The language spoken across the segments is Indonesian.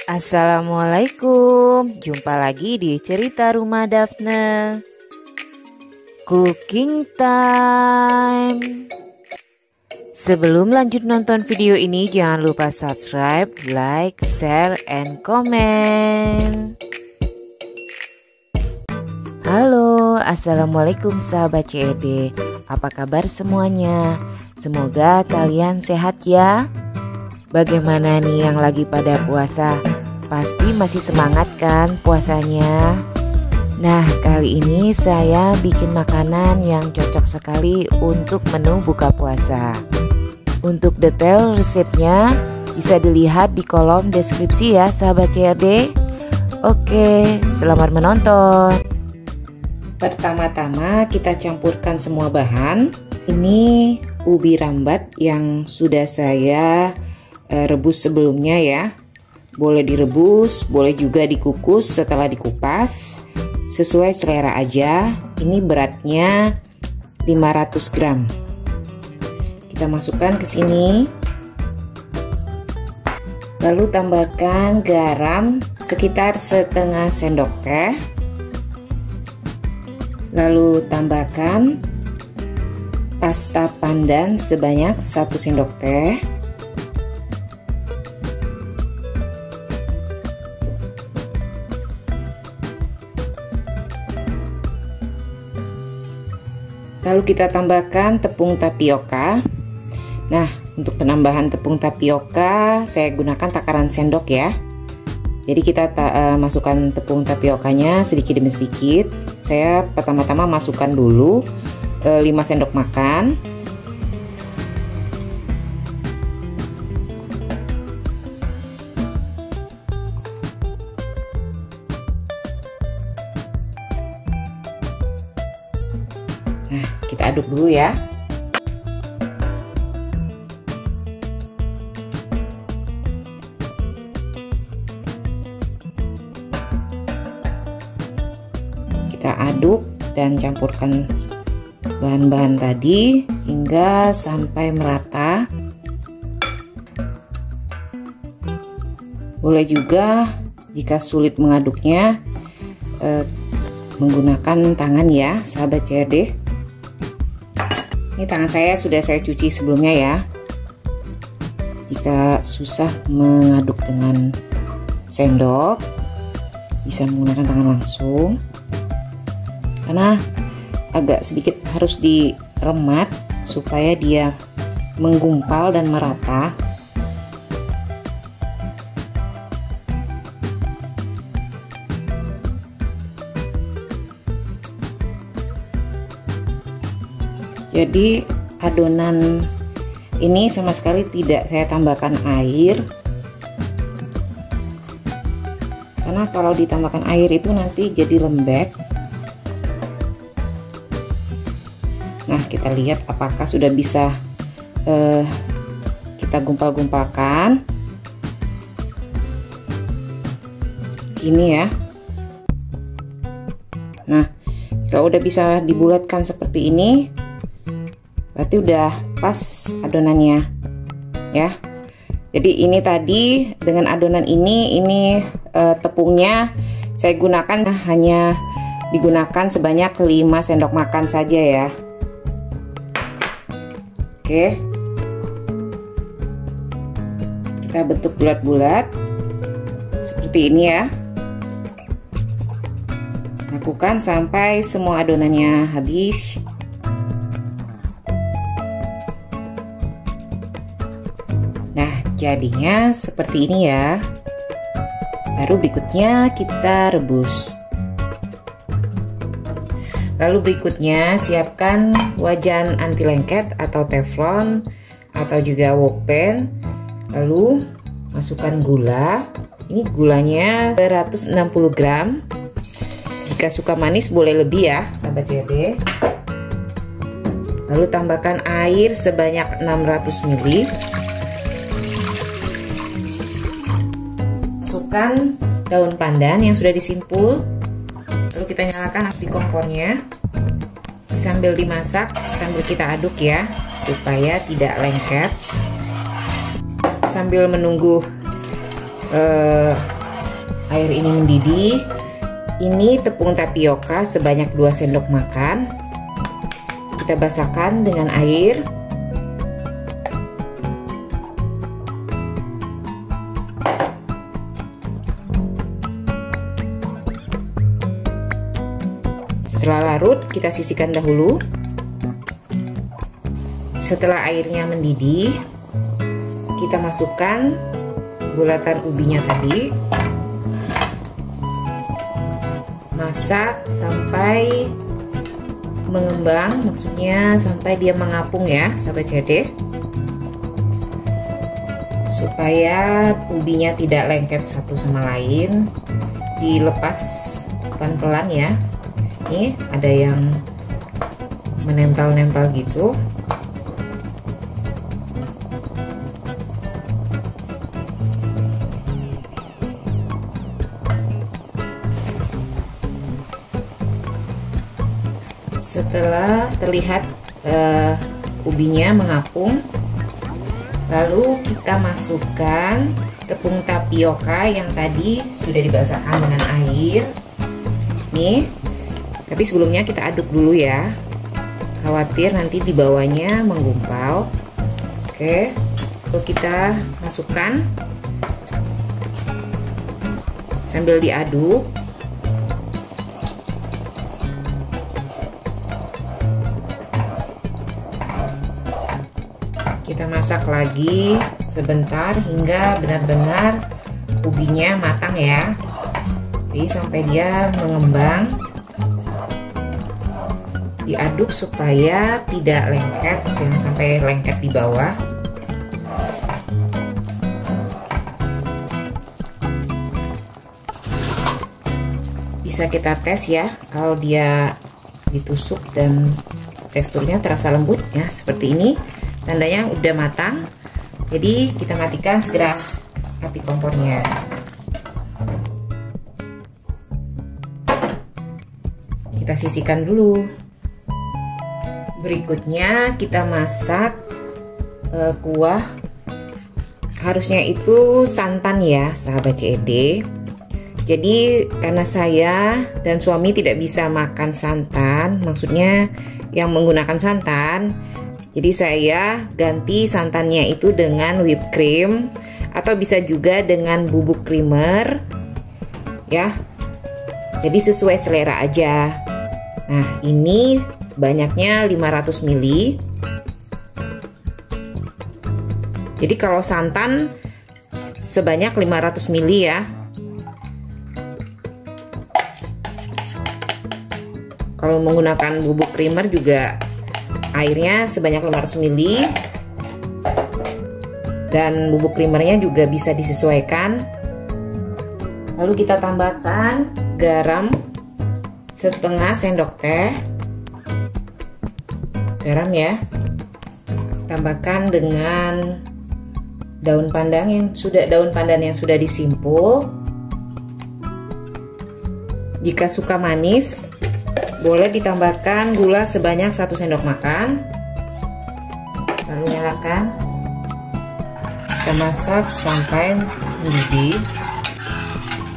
Assalamualaikum, jumpa lagi di cerita rumah Daphne. Cooking time. Sebelum lanjut nonton video ini, jangan lupa subscribe, like, share, and comment. Halo, assalamualaikum sahabat CED. Apa kabar semuanya? Semoga kalian sehat ya. Bagaimana nih yang lagi pada puasa? Pasti masih semangat kan puasanya? Nah, kali ini saya bikin makanan yang cocok sekali untuk menu buka puasa. Untuk detail resepnya bisa dilihat di kolom deskripsi ya sahabat CRD. Oke, selamat menonton. Pertama-tama kita campurkan semua bahan. Ini ubi rambat yang sudah saya rebus sebelumnya ya. Boleh direbus, boleh juga dikukus setelah dikupas. Sesuai selera aja. Ini beratnya 500 gram. Kita masukkan ke sini. Lalu tambahkan garam sekitar setengah sendok teh. Lalu tambahkan pasta pandan sebanyak 1 sendok teh. Lalu kita tambahkan tepung tapioka. Nah, untuk penambahan tepung tapioka saya gunakan takaran sendok ya. Jadi kita masukkan tepung tapiokanya sedikit demi sedikit. Saya pertama-tama masukkan dulu 5 sendok makan. Nah, kita aduk dulu ya. Kita aduk dan campurkan bahan-bahan tadi hingga sampai merata. Boleh juga jika sulit mengaduknya menggunakan tangan ya sahabat CRD. Ini tangan saya sudah saya cuci sebelumnya ya. Jika susah mengaduk dengan sendok, bisa menggunakan tangan langsung. Karena agak sedikit harus diremat supaya dia menggumpal dan merata. Jadi adonan ini sama sekali tidak saya tambahkan air, karena kalau ditambahkan air itu nanti jadi lembek. Nah, kita lihat apakah sudah bisa kita gumpal-gumpalkan gini ya. Nah, kalau udah bisa dibulatkan seperti ini, berarti udah pas adonannya ya. Jadi ini tadi dengan adonan ini tepungnya saya gunakan hanya digunakan sebanyak 5 sendok makan saja ya. Oke, kita bentuk bulat-bulat seperti ini ya. Lakukan sampai semua adonannya habis. Jadinya seperti ini ya. Baru berikutnya kita rebus. Lalu berikutnya siapkan wajan anti lengket atau teflon atau juga wokpen. Lalu masukkan gula. Ini gulanya 160 gram. Jika suka manis boleh lebih ya sahabat CRD. Lalu tambahkan air sebanyak 600 ml. Masukkan daun pandan yang sudah disimpul. Lalu kita nyalakan api kompornya sambil dimasak, sambil kita aduk ya supaya tidak lengket. Sambil menunggu air ini mendidih, ini tepung tapioka sebanyak 2 sendok makan. Kita basahkan dengan air. Setelah larut, kita sisihkan dahulu. Setelah airnya mendidih, kita masukkan bulatan ubinya tadi. Masak sampai mengembang, maksudnya sampai dia mengapung ya, sahabat CAD. Supaya ubinya tidak lengket satu sama lain, dilepas pelan-pelan ya. Ini ada yang menempel-nempel gitu. Setelah terlihat ubinya mengapung, lalu kita masukkan tepung tapioka yang tadi sudah dibasahkan dengan air. Nih, tapi sebelumnya kita aduk dulu ya, khawatir nanti di bawahnya menggumpal. Oke, lalu kita masukkan sambil diaduk. Kita masak lagi sebentar hingga benar-benar ubinya matang ya. Jadi sampai dia mengembang. Diaduk supaya tidak lengket, jangan sampai lengket di bawah. Bisa kita tes ya, kalau dia ditusuk dan teksturnya terasa lembut ya, seperti ini, tandanya udah matang. Jadi kita matikan segera api kompornya. Kita sisihkan dulu. Berikutnya kita masak kuah. Harusnya itu santan ya, sahabat CED. Jadi karena saya dan suami tidak bisa makan santan, maksudnya yang menggunakan santan, jadi saya ganti santannya itu dengan whipped cream atau bisa juga dengan bubuk creamer ya. Jadi sesuai selera aja. Nah, ini banyaknya 500 ml. Jadi kalau santan sebanyak 500 ml ya. Kalau menggunakan bubuk creamer juga airnya sebanyak 500 ml. Dan bubuk creamernya juga bisa disesuaikan. Lalu kita tambahkan garam setengah sendok teh. Garam ya. Tambahkan dengan daun pandan yang sudah disimpul. Jika suka manis, boleh ditambahkan gula sebanyak 1 sendok makan. Lalu nyalakan. Kita masak sampai mendidih.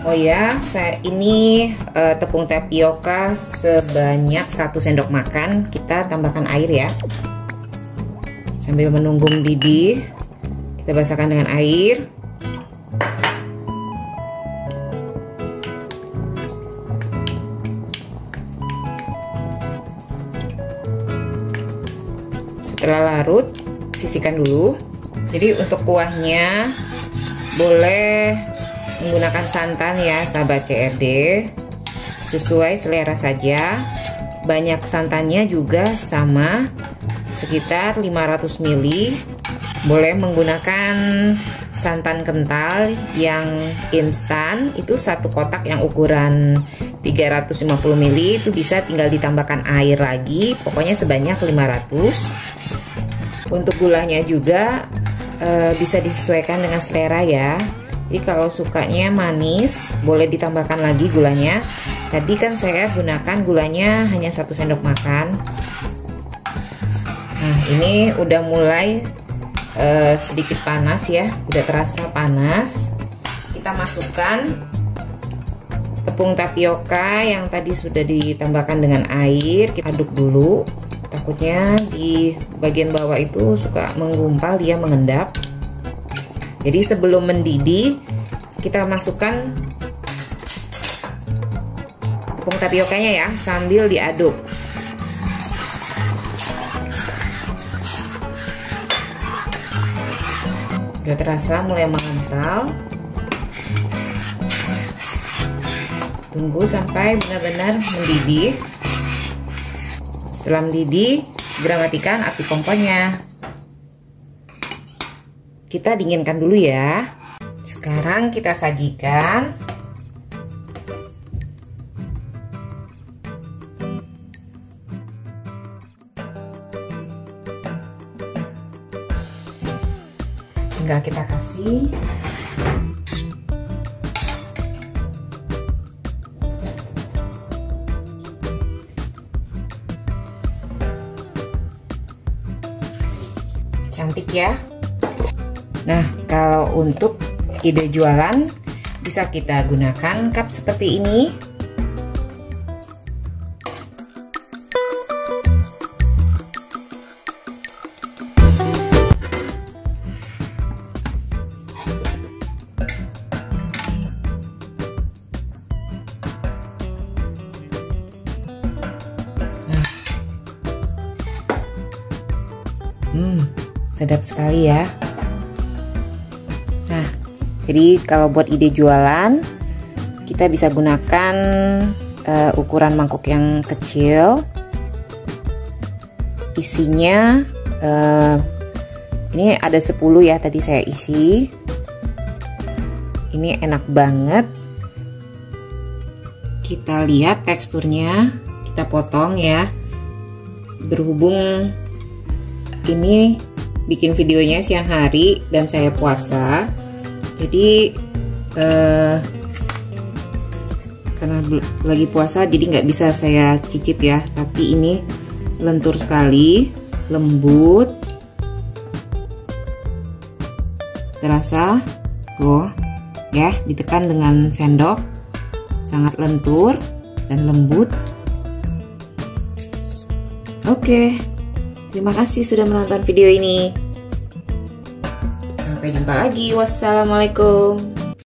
Oh ya, ini tepung tapioka sebanyak 1 sendok makan. Kita tambahkan air ya. Sambil menunggu mendidih, kita basahkan dengan air. Setelah larut, sisihkan dulu. Jadi untuk kuahnya boleh menggunakan santan ya, sahabat CRD, sesuai selera saja. Banyak santannya juga sama, sekitar 500 ml. Boleh menggunakan santan kental yang instan, itu satu kotak yang ukuran 350 ml, itu bisa tinggal ditambahkan air lagi, pokoknya sebanyak 500. Untuk gulanya juga bisa disesuaikan dengan selera ya. Jadi kalau sukanya manis, boleh ditambahkan lagi gulanya. Tadi kan saya gunakan gulanya hanya 1 sendok makan. Nah, ini udah mulai sedikit panas ya, udah terasa panas. Kita masukkan tepung tapioka yang tadi sudah ditambahkan dengan air. Kita aduk dulu, takutnya di bagian bawah itu suka menggumpal, dia mengendap. Jadi sebelum mendidih kita masukkan tepung tapiokanya ya, sambil diaduk. Udah terasa mulai mengental. Tunggu sampai benar-benar mendidih. Setelah mendidih, segera matikan api kompornya. Kita dinginkan dulu ya. Sekarang kita sajikan. Tinggal kita kasih. Cantik ya. Nah, kalau untuk ide jualan bisa kita gunakan cup seperti ini. Sedap sekali ya. Nah, jadi kalau buat ide jualan, kita bisa gunakan ukuran mangkuk yang kecil. Isinya ini ada 10 ya, tadi saya isi. Ini enak banget. Kita lihat teksturnya, kita potong ya. Berhubung ini bikin videonya siang hari dan saya puasa, jadi karena lagi puasa jadi nggak bisa saya cicip ya, tapi ini lentur sekali, lembut, terasa tuh ya, ditekan dengan sendok sangat lentur dan lembut. Oke. Terima kasih sudah menonton video ini. Sampai jumpa lagi. Wassalamualaikum.